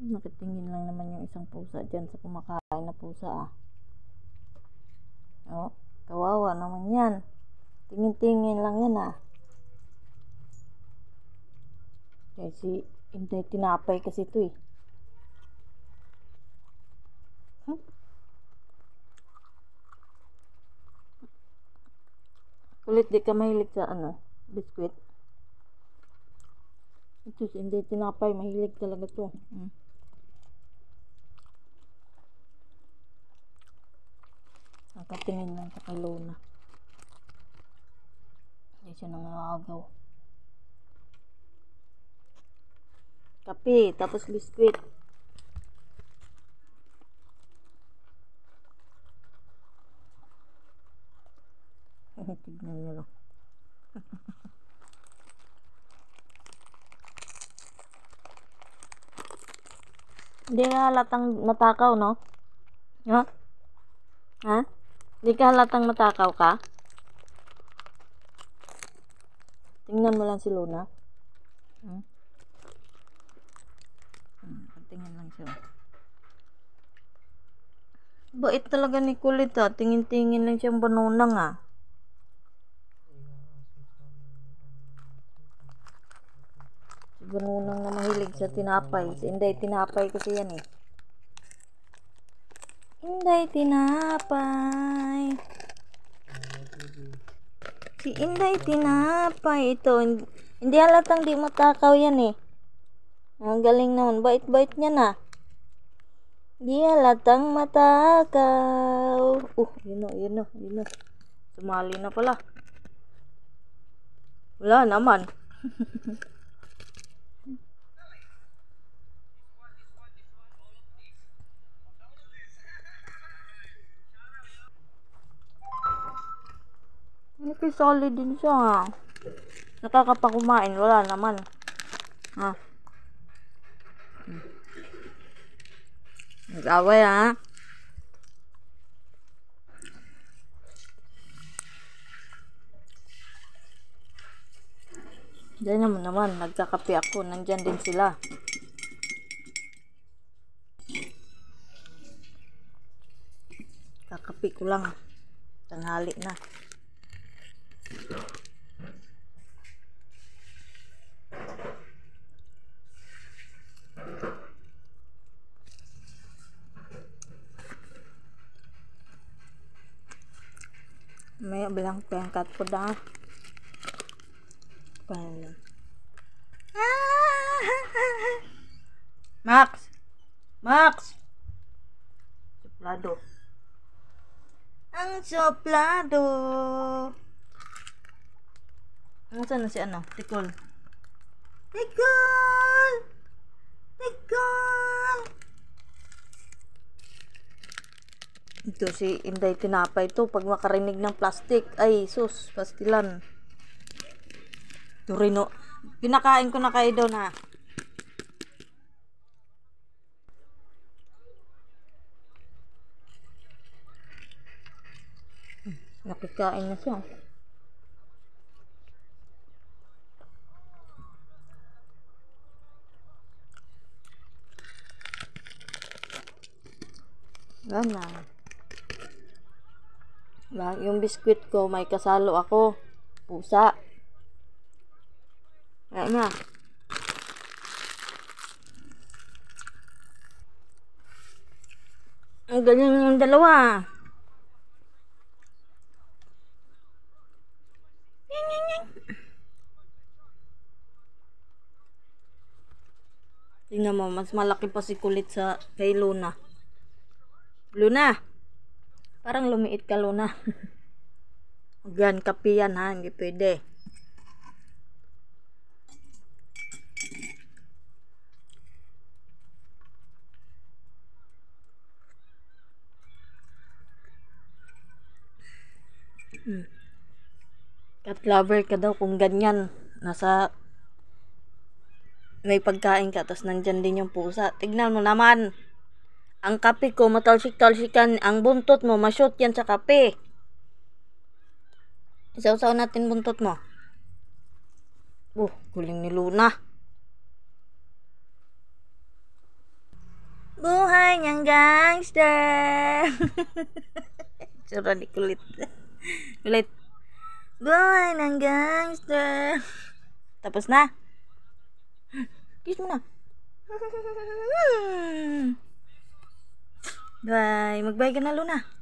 Nakatingin lang naman yung isang pusa dyan sa kumakain na pusa ah. Oh, kawawa naman yan. Tingin-tingin lang yan ah. Kasi hindi tinapay kasi ito eh. Kulit di ka mahilig sa biskwit. Ito hindi tinapay, mahilig talaga to. Nakatingin lang sa kay Luna. Hindi siya nangangagaw. Kape, tapos biskwit. Tignan nyo lang. Hindi ka halatang matakaw, no? Ha? Ha? Hindi ka halatang matakaw ka? Tingnan mo lang si Luna. Tingnan lang siya. Bait talaga ni Kulit ah. Tingin-tingin lang siyang banunang ah. Si banunang na mahilig sa tinapay. Si Inday tinapay kasi yan eh. Inday tinapay. Si Inday tinapay. Ito, hindi halatang di matakaw yan eh. Ang galing naman. Bait-bait niya na. Di halatang matakaw. Yun o. Sumali na pala. Wala naman. Solid din siya ha. Nakakapakumain. Wala naman. Ha. Nag-away ha. Diyan naman. Nagkakape ako. Nandyan din sila. Kakape ko lang. Tanghali na. May bilang pangkat po dah. Max! Suplado. Ang suplado. Saan na si Tikol. Ito si Inday tinapay to. Pag makarinig ng plastic, ay sus, pastilan. Turino. Pinakain ko na kayo doon ha. Nakikain na siya. Gana. Yung biskwit ko, may kasalo ako. Pusa. Ayan na. Ang ganyan yung dalawa. Tingnan mo, mas malaki pa si Kulit sa kay Luna. Luna! Parang lumiit ka, Luna. Yan, kape yan ha. Hindi pwede. Cat lover ka daw kung ganyan. Nasa may pagkain ka, tapos nandyan din yung pusa. Tignan mo naman. Ang kape ko, matalsik-talsikan. Ang buntot mo, ma-shoot yan sa kape. Isaw-saw natin buntot mo. Guling ni Luna. Buhay niyang gangster. Tsura ni kulit. Kulit. Buhay ng gangster. Tapos na. Kiss mo na. Bye. Mag-bye ka na, Luna.